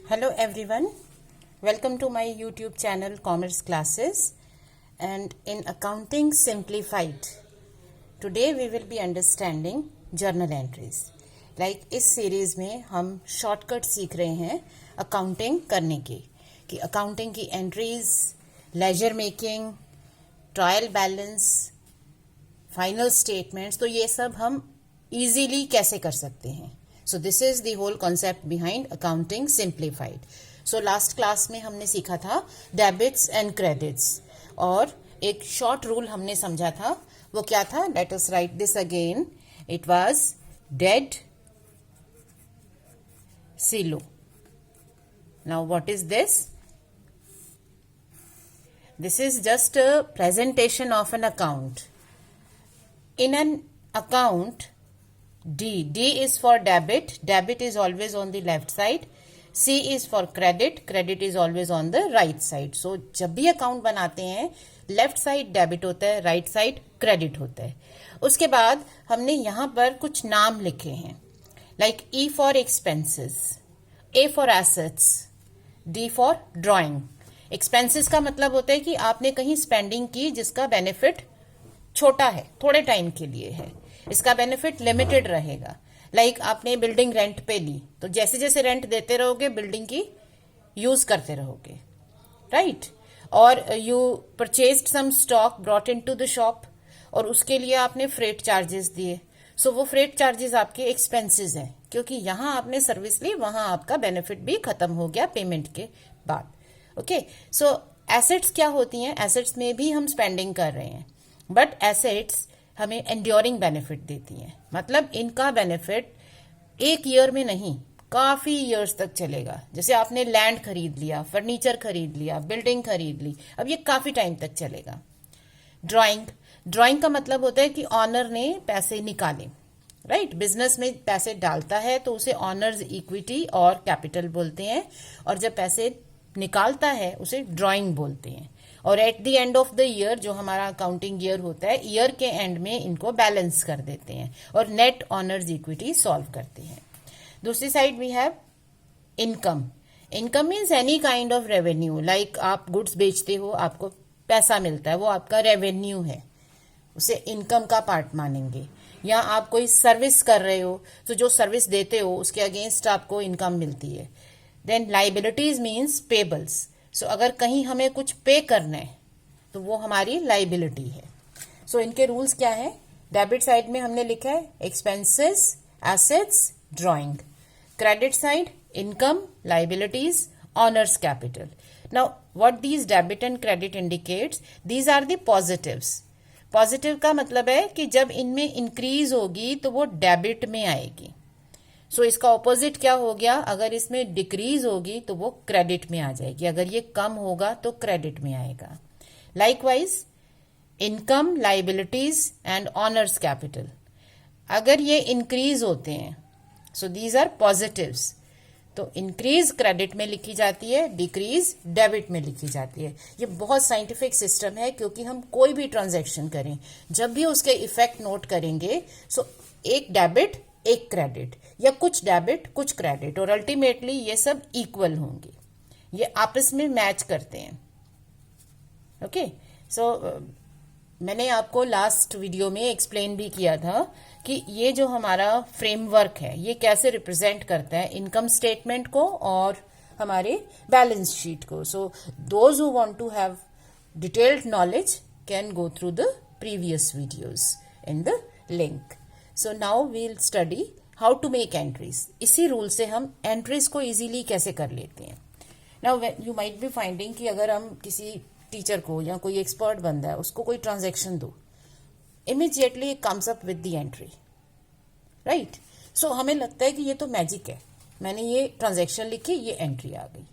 Hello everyone, welcome to my YouTube channel Commerce Classes and in Accounting Simplified. Today we will be understanding journal entries. Like इस series में हम shortcut सीख रहे हैं accounting करने की कि अकाउंटिंग की entries, ledger making, trial balance, final statements, तो ये सब हम इजीली कैसे कर सकते हैं. So this is the whole concept behind accounting simplified. So last class में हमने सीखा था डेबिट्स एंड क्रेडिट्स और एक शॉर्ट रूल हमने समझा था. वो क्या था? Let us write this again. It was dead silo. Now what is this? This is just a presentation of an account. In an account, D is for debit. Debit is always on the left side. C is for credit. Credit is always on the right side. So जब भी account बनाते हैं left side debit होता है, right side credit होता है. उसके बाद हमने यहाँ पर कुछ नाम लिखे हैं like E for expenses, A for assets, D for drawing. Expenses का मतलब होता है कि आपने कहीं स्पेंडिंग की जिसका बेनिफिट छोटा है, थोड़े टाइम के लिए है, इसका बेनिफिट लिमिटेड रहेगा. लाइक आपने बिल्डिंग रेंट पे ली तो जैसे जैसे रेंट देते रहोगे बिल्डिंग की यूज करते रहोगे, राइट. और you purchased some stock brought into the shop और उसके लिए आपने फ्रेट चार्जेस दिए. सो वो फ्रेट चार्जेस आपके एक्सपेंसेस हैं क्योंकि यहां आपने सर्विस ली, वहां आपका बेनिफिट भी खत्म हो गया पेमेंट के बाद. ओके, सो एसेट्स क्या होती हैं? एसेट्स में भी हम स्पेंडिंग कर रहे हैं बट एसेट्स हमें एंड्योरिंग बेनिफिट देती हैं. मतलब इनका बेनिफिट एक ईयर में नहीं, काफी ईयर्स तक चलेगा. जैसे आपने लैंड खरीद लिया, फर्नीचर खरीद लिया, बिल्डिंग खरीद ली, अब ये काफी टाइम तक चलेगा. ड्राइंग का मतलब होता है कि ऑनर ने पैसे निकाले, राइट. बिजनेस में पैसे डालता है तो उसे ऑनर्स इक्विटी और कैपिटल बोलते हैं और जब पैसे निकालता है उसे ड्राइंग बोलते हैं. और at the end of the year, जो हमारा अकाउंटिंग ईयर होता है, ईयर के एंड में इनको बैलेंस कर देते हैं और नेट ऑनर्स इक्विटी सॉल्व करते हैं. दूसरी side we have income. Income means any kind of revenue. Like आप गुड्स बेचते हो, आपको पैसा मिलता है, वो आपका रेवेन्यू है, उसे इनकम का पार्ट मानेंगे. या आप कोई सर्विस कर रहे हो तो जो सर्विस देते हो उसके अगेंस्ट आपको इनकम मिलती है. Then liabilities means payables. So अगर कहीं हमें कुछ पे करना है तो वो हमारी लाइबिलिटी है. सो इनके रूल्स क्या है? डेबिट साइड में हमने लिखा है expenses, assets, drawing. Credit side income, liabilities, owners capital. Now what these debit and credit indicates? These are the positives. Positive का मतलब है कि जब इनमें इंक्रीज होगी तो वो डेबिट में आएगी. सो इसका ऑपोजिट क्या हो गया? अगर इसमें डिक्रीज होगी तो वो क्रेडिट में आ जाएगी. अगर ये कम होगा तो क्रेडिट में आएगा. Likewise income, liabilities and honours capital अगर ये इंक्रीज होते हैं, सो दीज आर पॉजिटिव्स, तो इंक्रीज क्रेडिट में लिखी जाती है, डिक्रीज डेबिट में लिखी जाती है. ये बहुत साइंटिफिक सिस्टम है क्योंकि हम कोई भी ट्रांजैक्शन करें जब भी उसके इफेक्ट नोट करेंगे, सो एक डेबिट एक क्रेडिट या कुछ डेबिट कुछ क्रेडिट और अल्टीमेटली ये सब इक्वल होंगे, ये आपस में मैच करते हैं. ओके, सो मैंने आपको लास्ट वीडियो में एक्सप्लेन भी किया था कि ये जो हमारा फ्रेमवर्क है ये कैसे रिप्रेजेंट करता है इनकम स्टेटमेंट को और हमारे बैलेंस शीट को. So those who want to have detailed knowledge can go through the previous videos in the link. So now we'll study how to make entries. इसी रूल से हम entries को easily कैसे कर लेते हैं. Now you might be finding कि अगर हम किसी टीचर को या कोई एक्सपर्ट बंदा है उसको कोई ट्रांजैक्शन दो, immediately it comes up with the entry, right. So हमें लगता है कि ये तो मैजिक है, मैंने ये ट्रांजैक्शन लिखी, ये एंट्री आ गई.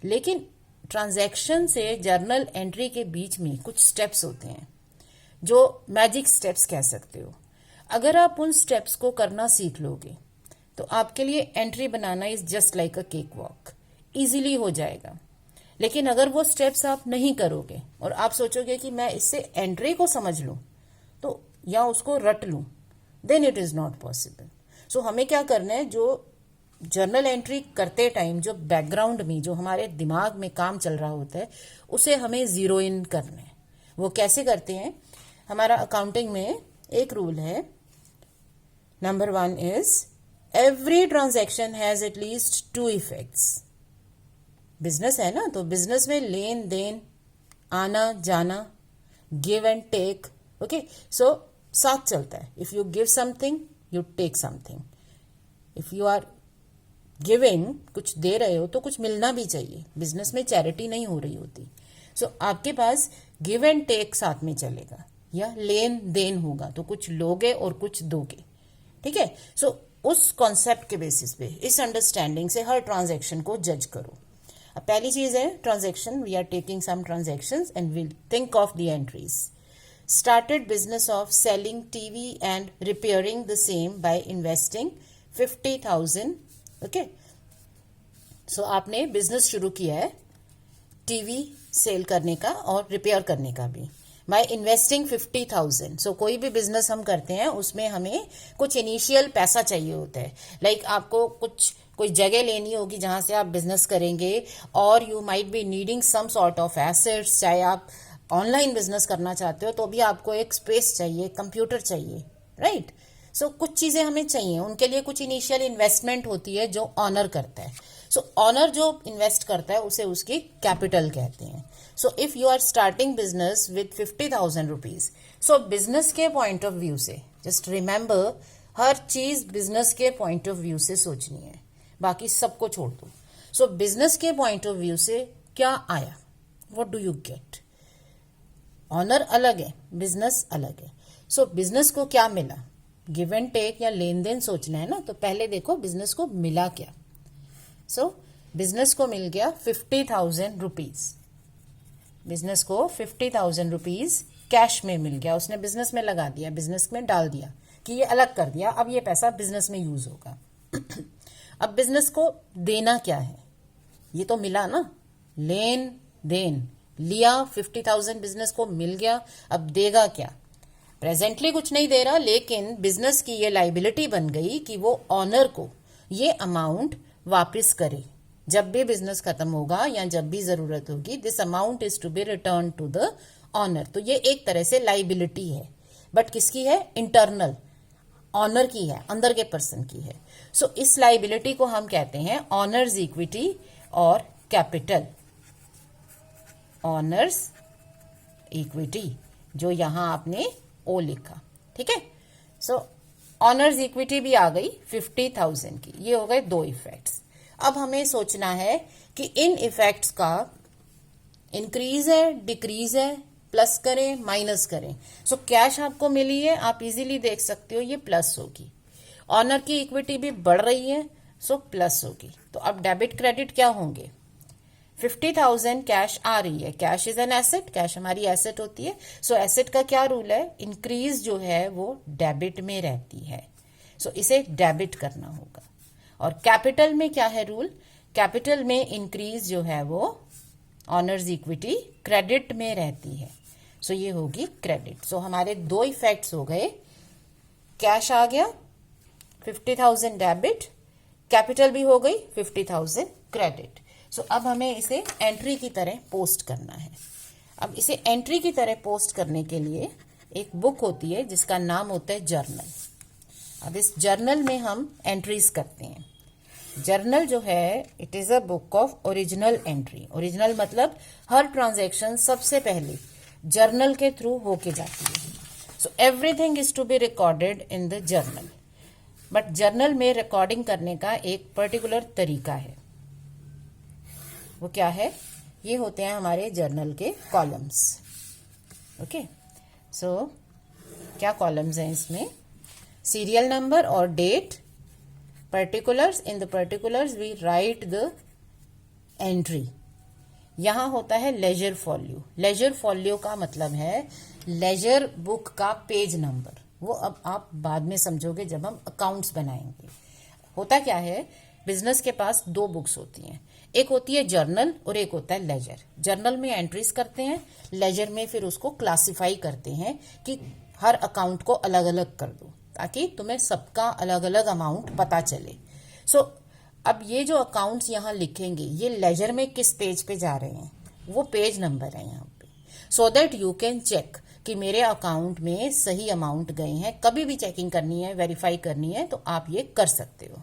लेकिन ट्रांजैक्शन से जर्नल एंट्री के बीच में कुछ स्टेप्स होते हैं जो मैजिक स्टेप्स कह सकते हो. अगर आप उन स्टेप्स को करना सीख लोगे तो आपके लिए entry banana is just like a cake walk, easily हो जाएगा. लेकिन अगर वो स्टेप्स आप नहीं करोगे और आप सोचोगे कि मैं इससे एंट्री को समझ लूं तो या उसको रट लूं, then it is not possible. So हमें क्या करना है, जो जर्नल एंट्री करते टाइम जो बैकग्राउंड में जो हमारे दिमाग में काम चल रहा होता है उसे हमें जीरो इन करना है। वो कैसे करते हैं? हमारा अकाउंटिंग में एक रूल है, number 1 is every transaction has at least 2 effects. Business है ना, तो बिजनेस में लेन देन, आना जाना, give and take, okay, so साथ चलता है। If you give something you take something. If you are giving, कुछ दे रहे हो तो कुछ मिलना भी चाहिए। बिजनेस में चैरिटी नहीं हो रही होती। सो आपके पास गिव एंड टेक साथ में चलेगा, या लेन देन होगा तो कुछ लोगे और कुछ दोगे, ठीक है। सो उस कॉन्सेप्ट के बेसिस पे, इस अंडरस्टैंडिंग से हर ट्रांजैक्शन को जज करो। अब पहली चीज है transaction, we are taking some transactions and will think of the entries. Started business of selling TV and repairing the same by investing 50,000, okay. So आपने बिजनेस शुरू किया है टीवी सेल करने का और रिपेयर करने का भी, बाय इन्वेस्टिंग 50,000। सो कोई भी बिजनेस हम करते हैं उसमें हमें कुछ इनिशियल पैसा चाहिए होता है। लाइक आपको कोई जगह लेनी होगी जहां से आप बिजनेस करेंगे, और you might be needing some sort of assets. चाहे आप ऑनलाइन बिजनेस करना चाहते हो तो भी आपको एक स्पेस चाहिए, कंप्यूटर चाहिए, राइट। सो कुछ चीजें हमें चाहिए, उनके लिए कुछ इनिशियल इन्वेस्टमेंट होती है जो ऑनर करता है। सो ऑनर जो इन्वेस्ट करता है उसे उसकी कैपिटल कहते हैं। So if you are starting business with 50,000 rupees, so business के पॉइंट ऑफ व्यू से, जस्ट रिमेंबर, हर चीज बिजनेस के पॉइंट ऑफ व्यू से सोचनी है, बाकी सबको छोड़ दो। सो बिजनेस के पॉइंट ऑफ व्यू से क्या आया, what do you get? Owner अलग है, बिजनेस अलग है। सो बिजनेस को क्या मिला? गिव एंड टेक या लेन देन सोचना है ना, तो पहले देखो बिजनेस को मिला क्या। सो बिजनेस को मिल गया 50,000 रुपीज। बिजनेस को 50,000 रुपीज कैश में मिल गया, उसने बिजनेस में लगा दिया, बिजनेस में डाल दिया कि ये अलग कर दिया, अब ये पैसा बिजनेस में यूज होगा। अब बिजनेस को देना क्या है? ये तो मिला ना, लेन देन लिया, 50,000 बिजनेस को मिल गया, अब देगा क्या? प्रेजेंटली कुछ नहीं दे रहा, लेकिन बिजनेस की ये लाइबिलिटी बन गई कि वो ऑनर को ये अमाउंट वापस करे जब भी बिजनेस खत्म होगा या जब भी जरूरत होगी। This amount is to be return to the owner. तो ये एक तरह से लाइबिलिटी है, बट किसकी है? इंटरनल, ऑनर की है, अंदर के पर्सन की है। सो इस लाइबिलिटी को हम कहते हैं ऑनर्स इक्विटी और कैपिटल। ऑनर्स इक्विटी, जो यहां आपने ओ लिखा, ठीक है। सो ऑनर्स इक्विटी भी आ गई 50,000 की। ये हो गए 2 इफेक्ट्स। अब हमें सोचना है कि इन इफेक्ट्स का इंक्रीज है, डिक्रीज है, प्लस करें, माइनस करें। सो कैश आपको मिली है, आप इजीली देख सकते हो ये प्लस होगी। ऑनर की इक्विटी भी बढ़ रही है, सो प्लस होगी। तो अब डेबिट क्रेडिट क्या होंगे? 50,000 कैश आ रही है, cash is an asset, cash हमारी एसेट होती है। सो एसेट का क्या रूल है? इंक्रीज जो है वो डेबिट में रहती है, सो इसे डेबिट करना होगा। और कैपिटल में क्या है रूल? कैपिटल में इंक्रीज जो है वो ऑनर्स इक्विटी क्रेडिट में रहती है, सो ये होगी क्रेडिट। सो हमारे 2 इफेक्ट्स हो गए, कैश आ गया 50,000 डेबिट, कैपिटल भी हो गई 50,000 क्रेडिट। सो अब हमें इसे एंट्री की तरह पोस्ट करना है। अब इसे एंट्री की तरह पोस्ट करने के लिए एक बुक होती है जिसका नाम होता है जर्नल। अब इस जर्नल में हम एंट्रीज करते हैं। जर्नल जो है, it is a book of original entry. Original मतलब हर ट्रांजैक्शन सबसे पहले जर्नल के थ्रू होके जाती है। So everything is to be recorded in the journal. But journal में रिकॉर्डिंग करने का एक पर्टिकुलर तरीका है। वो क्या है? ये होते हैं हमारे जर्नल के कॉलम्स, ओके। सो क्या कॉलम्स हैं इसमें? सीरियल नंबर और date, particulars, in the particulars we write the entry. यहां होता है लेजर फॉल्यो। लेजर फॉल्यो का मतलब है लेजर बुक का पेज नंबर। वो अब आप बाद में समझोगे जब हम अकाउंट्स बनाएंगे। होता क्या है, बिजनेस के पास 2 बुक्स होती हैं, एक होती है जर्नल और एक होता है लेजर। जर्नल में एंट्रीज करते हैं, लेजर में फिर उसको क्लासिफाई करते हैं कि हर अकाउंट को अलग अलग कर दो ताकि तुम्हें सबका अलग अलग अमाउंट पता चले। सो अब ये जो अकाउंट्स यहाँ लिखेंगे ये लेजर में किस पेज पे जा रहे हैं, वो पेज नंबर है यहाँ पे, so that you can check कि मेरे अकाउंट में सही अमाउंट गए हैं। कभी भी चेकिंग करनी है, वेरीफाई करनी है तो आप ये कर सकते हो।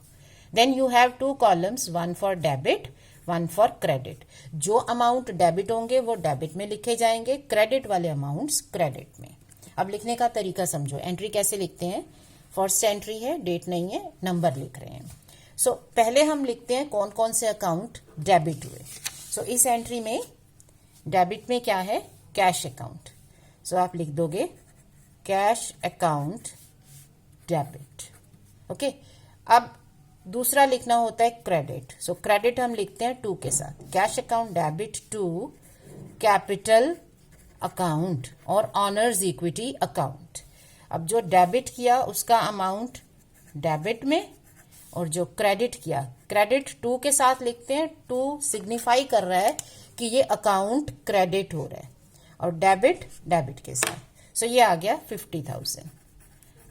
Then you have 2 columns, 1 for debit 1 for credit. जो अमाउंट डेबिट होंगे वो डेबिट में लिखे जाएंगे, क्रेडिट वाले अमाउंट्स क्रेडिट में। अब लिखने का तरीका समझो। एंट्री कैसे लिखते हैं, फर्स्ट एंट्री है, डेट नहीं है, नंबर लिख रहे हैं। सो पहले हम लिखते हैं कौन कौन से अकाउंट डेबिट हुए। सो इस एंट्री में डेबिट में क्या है, कैश अकाउंट। सो आप लिख दोगे कैश अकाउंट डेबिट। ओके, अब दूसरा लिखना होता है क्रेडिट। सो क्रेडिट हम लिखते हैं 2 के साथ, cash account debit to capital account और ऑनर्स इक्विटी अकाउंट। अब जो डेबिट किया उसका अमाउंट डेबिट में, और जो क्रेडिट किया, क्रेडिट 2 के साथ लिखते हैं। 2 सिग्निफाई कर रहा है कि ये अकाउंट क्रेडिट हो रहा है, और डेबिट डेबिट के साथ। सो ये आ गया 50,000।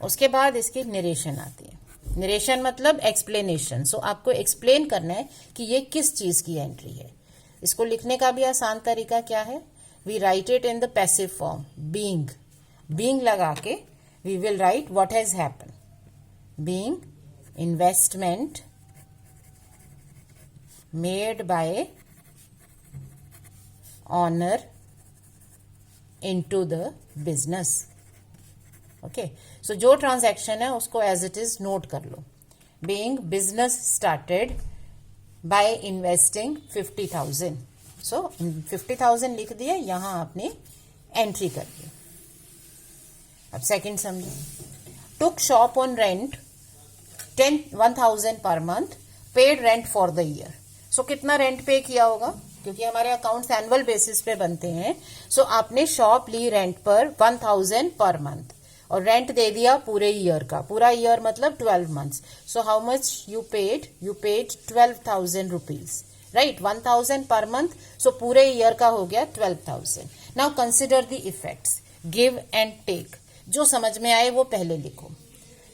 उसके बाद इसकी नरेशन आती है। नरेशन मतलब एक्सप्लेनेशन। सो आपको एक्सप्लेन करना है कि ये किस चीज की एंट्री है। इसको लिखने का भी आसान तरीका क्या है, we write it in the passive form, being. Being लगा के we will write what has happen. Being investment made by owner into the business. Okay, so जो ट्रांजैक्शन है उसको एज इट इज नोट कर लो। Being business started by investing 50,000। So 50,000 लिख दिया, यहां आपने एंट्री कर दी। अब सेकंड समझो, टुक shop on rent 1,000 per month, paid rent for the year. So कितना रेंट पे किया होगा, क्योंकि हमारे अकाउंट्स एनुअल बेसिस पे बनते हैं। सो आपने शॉप ली रेंट पर 1,000 पर मंथ, और रेंट दे दिया पूरे ईयर का। पूरा ईयर मतलब 12 months. So how much you paid 12,000 rupees, right. 1,000 per month, सो पूरे ईयर का हो गया 12,000। Now consider the effects, give and take. जो समझ में आए वो पहले लिखो।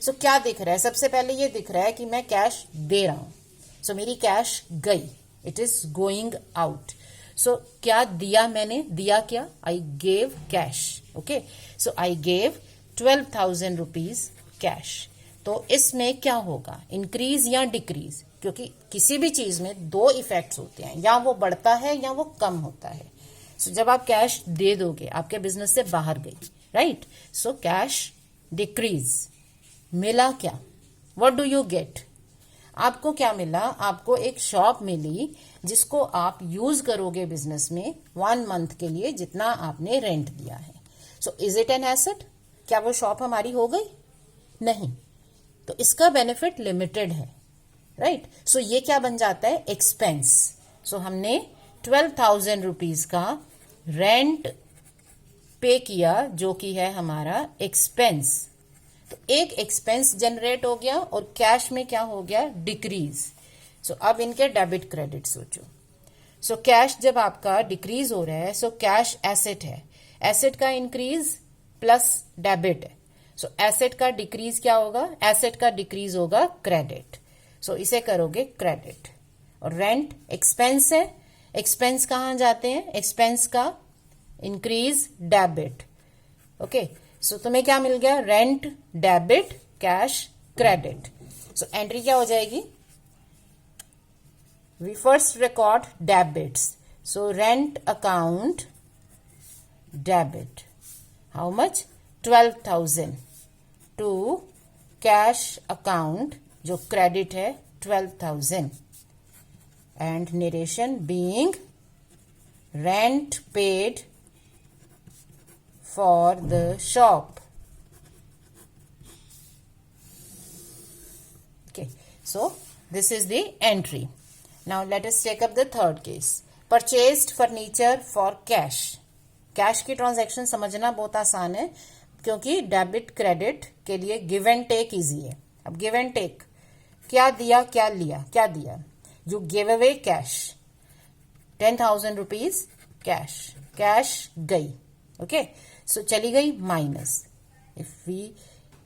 सो क्या दिख रहा है, सबसे पहले ये दिख रहा है कि मैं कैश दे रहा हूं। सो मेरी कैश गई, इट इज गोइंग आउट। सो क्या दिया मैंने, दिया क्या, I gave cash. Okay, so I gave 12,000 rupees cash. तो इसमें क्या होगा, इंक्रीज या डिक्रीज, क्योंकि किसी भी चीज में 2 इफेक्ट्स होते हैं, या वो बढ़ता है या वो कम होता है। सो जब आप कैश दे दोगे, आपके बिजनेस से बाहर गई, राइट। So cash decrease. मिला क्या, व्हाट डू यू गेट, आपको क्या मिला, आपको एक शॉप मिली जिसको आप यूज करोगे बिजनेस में 1 मंथ के लिए, जितना आपने रेंट दिया है। So is it an asset, क्या वो शॉप हमारी हो गई, नहीं। तो इसका बेनिफिट लिमिटेड है, राइट। सो ये क्या बन जाता है, एक्सपेंस। सो हमने 12,000 रुपीज का रेंट पे किया, जो कि है हमारा एक्सपेंस। तो एक एक्सपेंस जनरेट हो गया, और कैश में क्या हो गया, डिक्रीज। सो अब इनके डेबिट क्रेडिट सोचो। सो कैश जब आपका डिक्रीज हो रहा है, सो कैश एसेट है, एसेट का इंक्रीज प्लस डेबिट है। सो एसेट का डिक्रीज क्या होगा, एसेट का डिक्रीज होगा क्रेडिट। सो इसे करोगे क्रेडिट। और रेंट एक्सपेंस है, एक्सपेंस कहां जाते हैं, एक्सपेंस का इंक्रीज डेबिट। ओके, सो तुम्हें क्या मिल गया, rent debit cash credit. So entry क्या हो जाएगी, we first record debits. So rent account debit, how much, 12,000 to cash account जो क्रेडिट है 12,000, and narration being rent paid for the shop. Okay, so this is the entry. Now let us take up the third case. Purchased furniture for cash. Cash की transaction समझना बहुत आसान है, क्योंकि debit credit के लिए give and take easy है। अब गिव एंड टेक, क्या दिया क्या लिया, क्या दिया, you give away cash 10,000 rupees cash, cash गई। ओके, सो चली गई minus. If we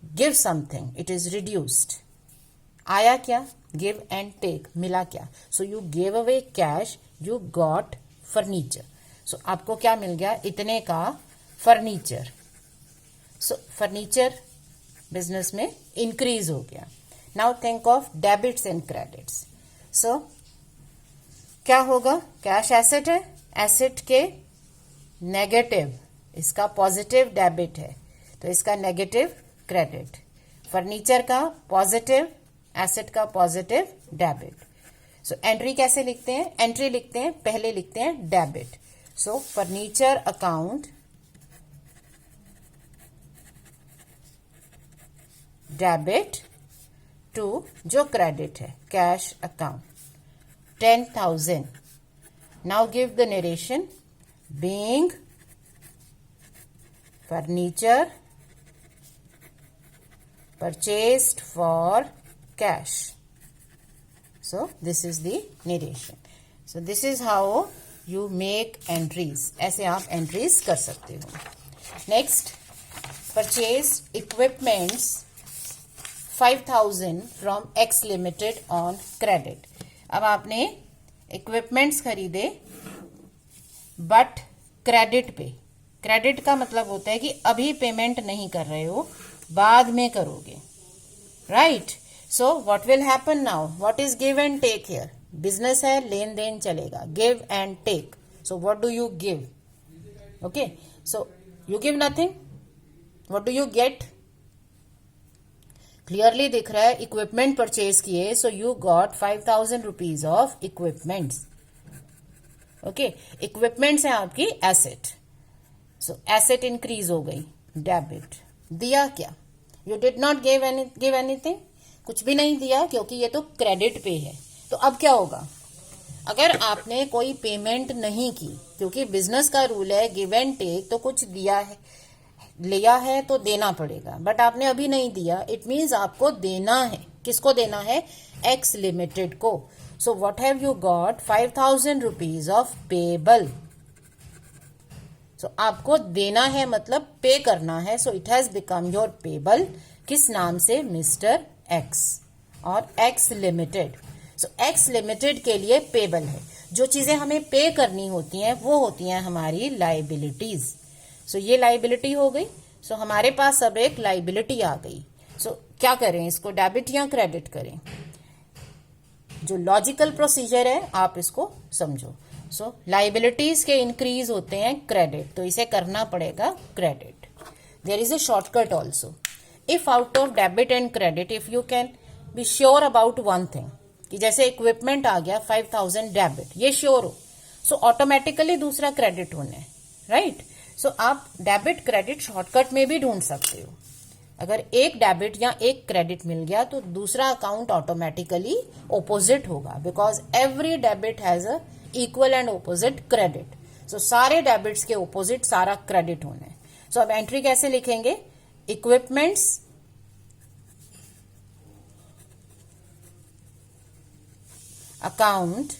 give something it is reduced. आया क्या, गिव एंड टेक, मिला क्या, so you gave away cash, you got furniture, so आपको क्या मिल गया, इतने का फर्नीचर, सो फर्नीचर बिजनेस में इंक्रीज हो गया। Now think of debits and credits, so क्या होगा, कैश एसेट है, एसेट के नेगेटिव, इसका पॉजिटिव डेबिट है तो इसका नेगेटिव क्रेडिट, फर्नीचर का पॉजिटिव, एसेट का पॉजिटिव डेबिट। सो एंट्री कैसे लिखते हैं, एंट्री लिखते हैं, पहले लिखते हैं debit, so furniture account debit to जो क्रेडिट है cash account 10,000. Now give the narration. Being furniture purchased for cash. So this is the narration. So this is how you make entries. ऐसे आप entries कर सकते हो. Next, purchased equipments 5,000 from X Limited on credit. अब आपने equipments खरीदे but credit पे, credit का मतलब होता है कि अभी पेमेंट नहीं कर रहे हो, बाद में करोगे, right. So what will happen now, what is give and take here, business है, लेन देन चलेगा, give and take, so what do you give, okay, so you give nothing, what do you get, clearly दिख रहा है equipment purchase किए, so you got 5,000 rupees of equipments, okay, equipments है आपकी एसेट, सो एसेट इंक्रीज हो गई, debit, दिया क्या, you did not give anything, कुछ भी नहीं दिया क्योंकि ये तो क्रेडिट पे है। तो अब क्या होगा, अगर आपने कोई पेमेंट नहीं की, क्योंकि बिजनेस का रूल है गिव एंड टेक, तो कुछ दिया है, लिया है तो देना पड़ेगा, बट आपने अभी नहीं दिया, इट मीन्स आपको देना है, किसको देना है, एक्स लिमिटेड को, so what have you got, 5,000 rupees of payable, so आपको देना है मतलब पे करना है, so it has become your payable, किस नाम से, मिस्टर एक्स और X limited, so X limited के लिए पेबल है, जो चीजें हमें पे करनी होती हैं वो होती हैं हमारी लाइबिलिटीज, सो ये लाइबिलिटी हो गई, सो हमारे पास अब एक लाइबिलिटी आ गई, सो क्या करें, इसको डेबिट या क्रेडिट करें, जो लॉजिकल प्रोसीजर है आप इसको समझो, सो लाइबिलिटीज के इंक्रीज होते हैं क्रेडिट, तो इसे करना पड़ेगा credit. There is a shortcut also, if out of debit and credit, if you can be sure about one thing, कि जैसे इक्विपमेंट आ गया 5,000 डेबिट, ये श्योर हो, सो ऑटोमेटिकली दूसरा क्रेडिट होना है, राइट। सो आप डेबिट क्रेडिट शॉर्टकट में भी ढूंढ सकते हो, अगर एक डेबिट या एक क्रेडिट मिल गया तो दूसरा अकाउंट ऑटोमेटिकली ओपोजिट होगा, because every debit has a equal and opposite credit, so सारे डेबिट्स के ओपोजिट सारा क्रेडिट होना है। सो अब एंट्री कैसे लिखेंगे, इक्विपमेंट्स अकाउंट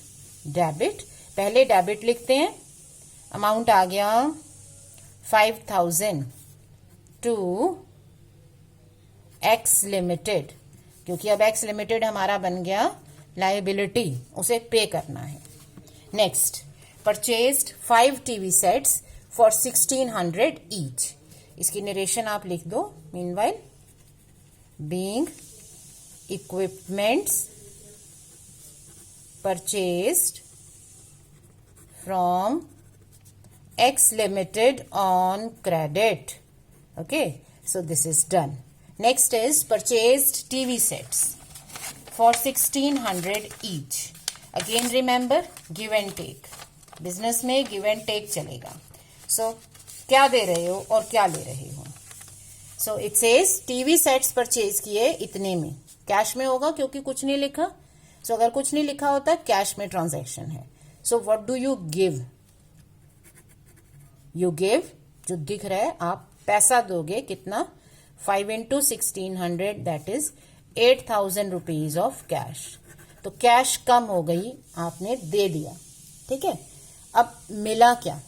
डेबिट, पहले डेबिट लिखते हैं, अमाउंट आ गया 5,000 टू एक्स लिमिटेड, क्योंकि अब एक्स लिमिटेड हमारा बन गया लाइबिलिटी, उसे पे करना है। Next, purchased 5 TV sets for 1,600 each, इसकी नरेशन आप लिख दो, meanwhile, being equipments purchased from X Limited on credit. Okay, so this is done. Next is purchased TV sets for 1,600 each. Again remember, give and take. Business में give and take चलेगा. So क्या दे रहे हो और क्या ले रहे हो. So it says TV sets purchase किए इतने में, कैश में होगा क्योंकि कुछ नहीं लिखा. So अगर कुछ नहीं लिखा होता कैश में ट्रांजैक्शन है. So what do you give? You give, जो दिख रहा है आप पैसा दोगे, कितना, 5 into 1,600 that is 8,000 rupees of cash. तो कैश कम हो गई, आपने दे दिया, ठीक है. अब मिला क्या,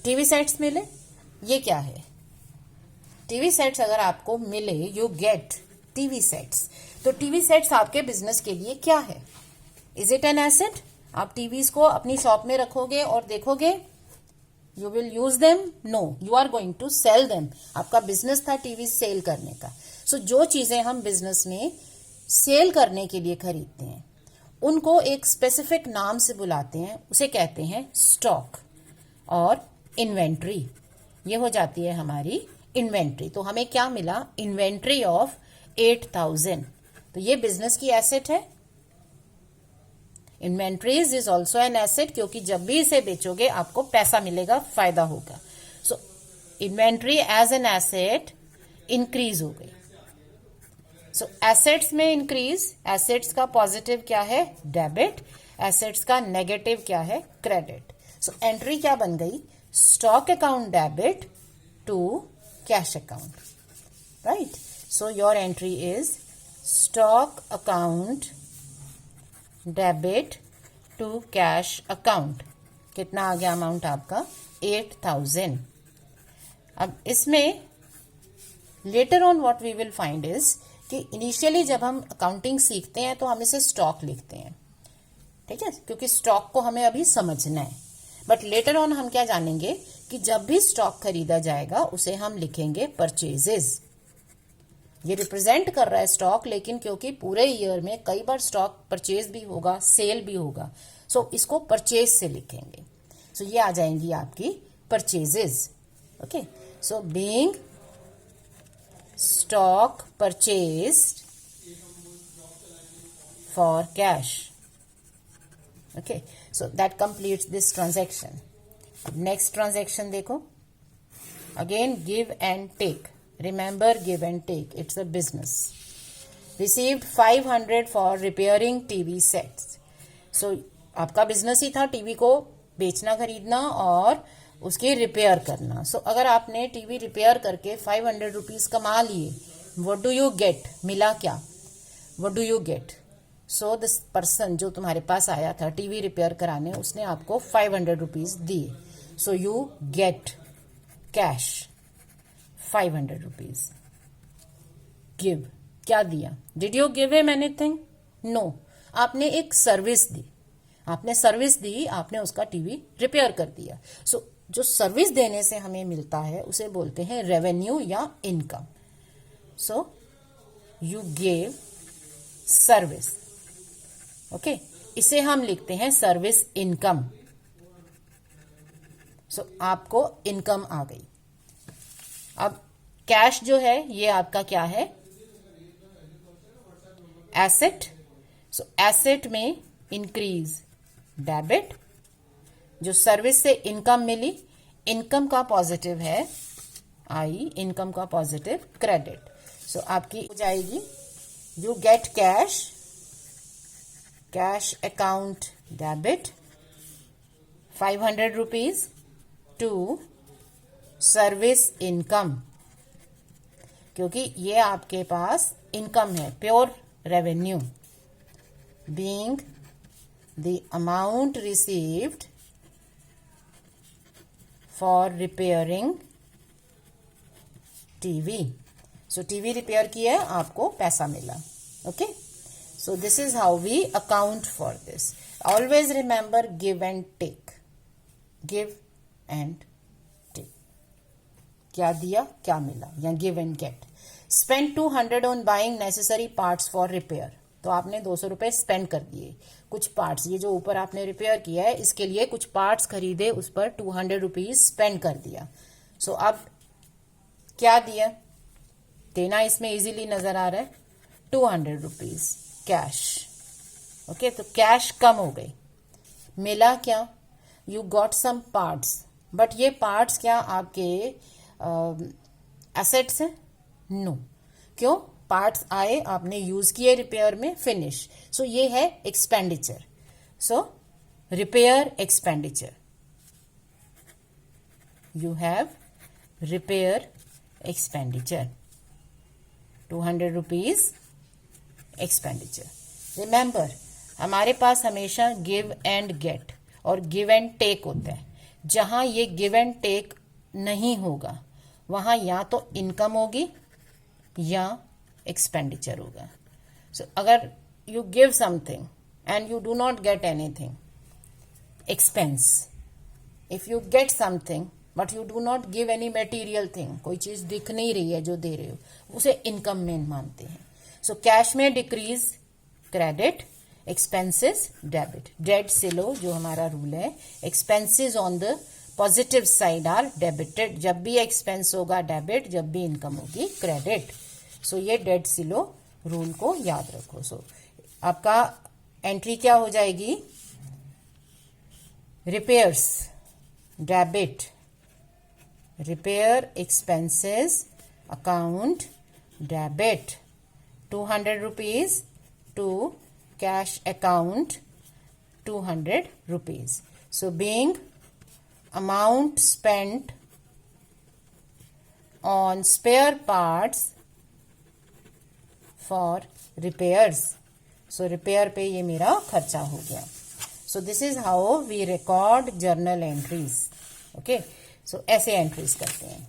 टीवी सेट्स मिले, ये क्या है, टीवी सेट्स अगर आपको मिले, यू गेट टीवी सेट्स, तो टीवी सेट्स आपके बिजनेस के लिए क्या है? Is it an asset? आप टीवीज को अपनी शॉप में रखोगे और देखोगे? You will use them? No, you are going to sell them. आपका बिजनेस था टीवी सेल करने का। सो जो चीजें हम बिजनेस में सेल करने के लिए खरीदते हैं उनको एक स्पेसिफिक नाम से बुलाते हैं, उसे कहते हैं स्टॉक और इन्वेंट्री। ये हो जाती है हमारी इन्वेंट्री। तो हमें क्या मिला? Inventory of 8000। तो ये बिजनेस की एसेट है। Inventories is also an asset, क्योंकि जब भी इसे बेचोगे आपको पैसा मिलेगा, फायदा होगा। So inventory as an asset increase हो गई। सो एसेट्स में इंक्रीज, एसेट्स का पॉजिटिव क्या है? डेबिट। एसेट्स का नेगेटिव क्या है? क्रेडिट। सो एंट्री क्या बन गई? Stock account debit to cash account, right? So your entry is stock account debit to cash account. कितना आ गया अमाउंट आपका? 8000। अब इसमें later on what we will find is कि इनिशियली जब हम अकाउंटिंग सीखते हैं तो हम इसे स्टॉक लिखते हैं, ठीक है, क्योंकि स्टॉक को हमें अभी समझना है। बट लेटर ऑन हम क्या जानेंगे कि जब भी स्टॉक खरीदा जाएगा उसे हम लिखेंगे परचेजेस। ये रिप्रेजेंट कर रहा है स्टॉक, लेकिन क्योंकि पूरे ईयर में कई बार स्टॉक परचेज भी होगा, सेल भी होगा, सो इसको परचेज से लिखेंगे। सो ये आ जाएंगी आपकी purchases. Okay, so being stock purchased for cash. Okay, so that completes this transaction. Next transaction देखो, again give and take. Remember, give and take. It's a business. Received 500 for repairing TV sets. So, आपका business ही था TV को बेचना, खरीदना और उसकी repair करना। So, अगर आपने टीवी रिपेयर करके 500 रुपीज कमा लिए, what do you get? मिला क्या? What do you get? So, this person जो तुम्हारे पास आया था टीवी रिपेयर कराने, उसने आपको 500 रुपीज दिए। So, you get cash 500 rupees. Give, क्या दिया? Did you give him anything? No, आपने एक सर्विस दी। आपने सर्विस दी, आपने उसका टीवी रिपेयर कर दिया। सो जो सर्विस देने से हमें मिलता है उसे बोलते हैं रेवेन्यू या income. So you gave service. Okay, इसे हम लिखते हैं सर्विस इनकम। सो आपको इनकम आ गई। अब कैश जो है ये आपका क्या है? एसेट। सो एसेट में इंक्रीज डेबिट। जो सर्विस से इनकम मिली, इनकम का पॉजिटिव है आई, इनकम का पॉजिटिव क्रेडिट। सो आपकी हो जाएगी you get cash, cash account debit 500 rupees to service income, क्योंकि ये आपके पास इनकम है, pure revenue. Being the amount received for repairing TV. So TV repair किया, आपको पैसा मिला। Okay, so this is how we account for this. Always remember give and take. Give and क्या दिया, क्या मिला, या give and get. Spend 200 on buying necessary parts for repair. तो आपने 200 रुपए स्पेंड कर दिए। कुछ पार्ट्स, ये जो ऊपर आपने रिपेयर किया है इसके लिए कुछ पार्ट्स खरीदे, उस पर 200 रुपीज स्पेंड कर दिया। सो अब क्या दिया? देना इसमें इजीली नजर आ रहा है, 200 रुपीज कैश। ओके, तो कैश कम हो गई। मिला क्या? You got some parts. But ये पार्ट्स क्या आपके एसेट्स है? नो। क्यों? पार्ट्स आए, आपने यूज किए रिपेयर में, फिनिश। सो ये है expenditure. So repair expenditure, you have repair expenditure 200 rupees expenditure. Remember, हमारे पास हमेशा गिव एंड गेट और गिव एंड टेक होता है। जहां ये गिव एंड टेक नहीं होगा वहां या तो इनकम होगी या एक्सपेंडिचर होगा। So अगर you give something and you do not get anything, expense. If you get something but you do not give any material thing, कोई चीज दिख नहीं रही है जो दे रहे हो, उसे इनकम में मानते हैं. सो कैश में डिक्रीज क्रेडिट, एक्सपेंसेस डेबिट. डेट से लो जो हमारा रूल है, expenses on the positive side are debited. जब भी एक्सपेंस होगा डेबिट, जब भी इनकम होगी क्रेडिट. सो ये डेट से लो रूल को याद रखो. सो आपका एंट्री क्या हो जाएगी? Repairs debit, repair expenses account debit 200 rupees to cash account 200 rupees. So being amount spent on spare parts for repairs. So repair पे ये मेरा खर्चा हो गया. So this is how we record journal entries. Okay. So ऐसे entries करते हैं.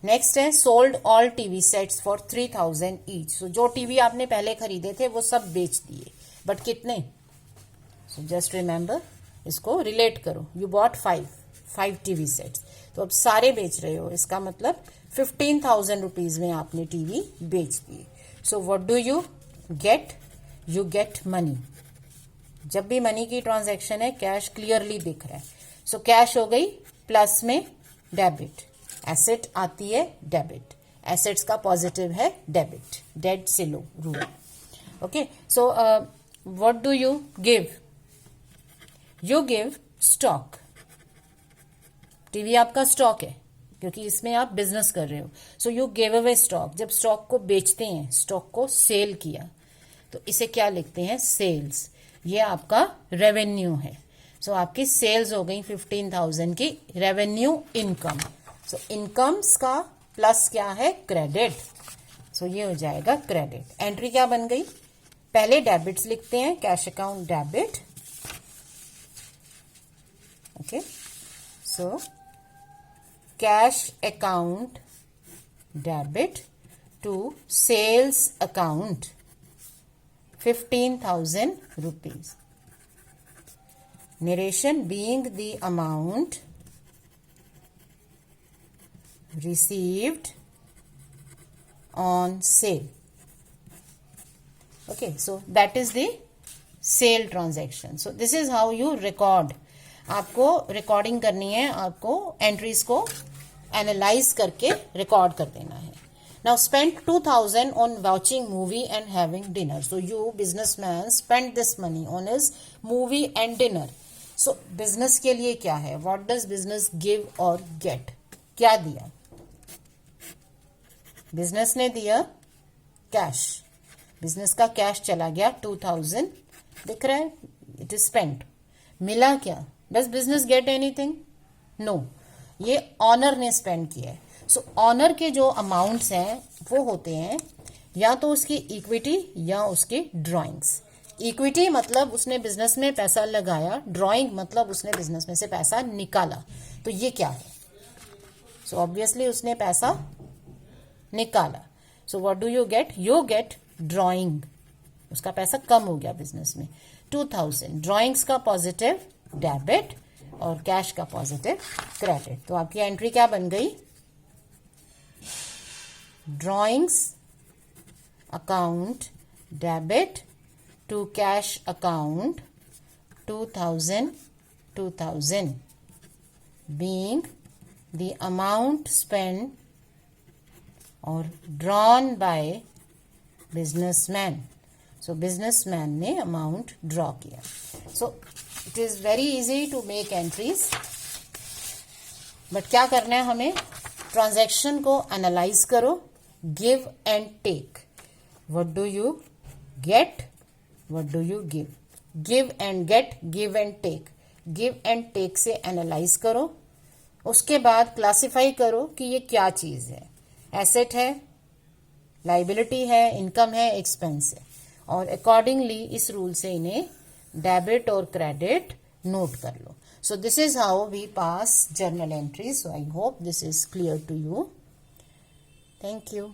Next है sold all TV sets for 3000 each. So जो टीवी आपने पहले खरीदे थे वो सब बेच दिए, बट कितने? सो जस्ट रिमेंबर, इसको रिलेट करो. यू बॉट 5 टीवी सेट्स, तो अब सारे बेच रहे हो, इसका मतलब 15,000 रुपीज में आपने टीवी बेच दिए. सो what do you gate? You get money. जब भी मनी की ट्रांजैक्शन है, कैश क्लियरली दिख रहा है. सो कैश हो गई, प्लस में डेबिट. एसेट आती है डेबिट. एसेट्स का पॉजिटिव है डेबिट. डेट से लो rule. Okay. So what do you give? You give stock. TV आपका स्टॉक है क्योंकि इसमें आप बिजनेस कर रहे हो. So you give away stock. जब स्टॉक को बेचते हैं, स्टॉक को सेल किया, तो इसे क्या लिखते हैं? सेल्स. ये आपका रेवेन्यू है. सो आपकी सेल्स हो गई 15,000 की. Revenue income. सो इनकम्स का प्लस क्या है? क्रेडिट. सो ये हो जाएगा क्रेडिट. एंट्री क्या बन गई? पहले डेबिट्स लिखते हैं, cash account debit. Okay. So cash account debit to sales account 15,000 rupees. Narration being the amount received on sale. Okay, so that is the sale transaction. So this is how you record. आपको recording करनी है, आपको entries को analyse करके record कर देना है. Now spend 2,000 on watching movie and having dinner. So you businessman spend this money on his movie and dinner. So business के लिए क्या है? What does business give or get? क्या दिया? बिजनेस ने दिया कैश. बिजनेस का कैश चला गया 2,000. दिख रहा है? It is spent. मिला क्या? Does business get anything? No. ये ऑनर ने स्पेंड किया है. सो ऑनर के जो अमाउंट्स हैं वो होते हैं या तो उसकी इक्विटी या उसके ड्रॉइंग्स. इक्विटी मतलब उसने बिजनेस में पैसा लगाया, ड्रॉइंग मतलब उसने बिजनेस में से पैसा निकाला. तो ये क्या है? सो ऑब्वियसली उसने पैसा निकाला. सो what do you gate? You get drawing. उसका पैसा कम हो गया बिजनेस में. 2,000 ड्रॉइंग्स का पॉजिटिव डेबिट और कैश का पॉजिटिव क्रेडिट. तो आपकी एंट्री क्या बन गई? Drawings account debit to cash account 2,000 being the amount spent or drawn by businessman. So businessman ने amount draw किया. So it is very easy to make entries. But क्या करना है हमें? ट्रांजैक्शन को एनालाइज करो. Give and take. What do you get? What do you give? Give and get, give and take. Give and take से analyse करो. उसके बाद क्लासिफाई करो कि ये क्या चीज है. एसेट है, लाइबिलिटी है, इनकम है, एक्सपेंस है. और अकॉर्डिंगली इस रूल से इन्हें डेबिट और क्रेडिट नोट कर लो. So this is how we pass journal entries. So I hope this is clear to you. Thank you.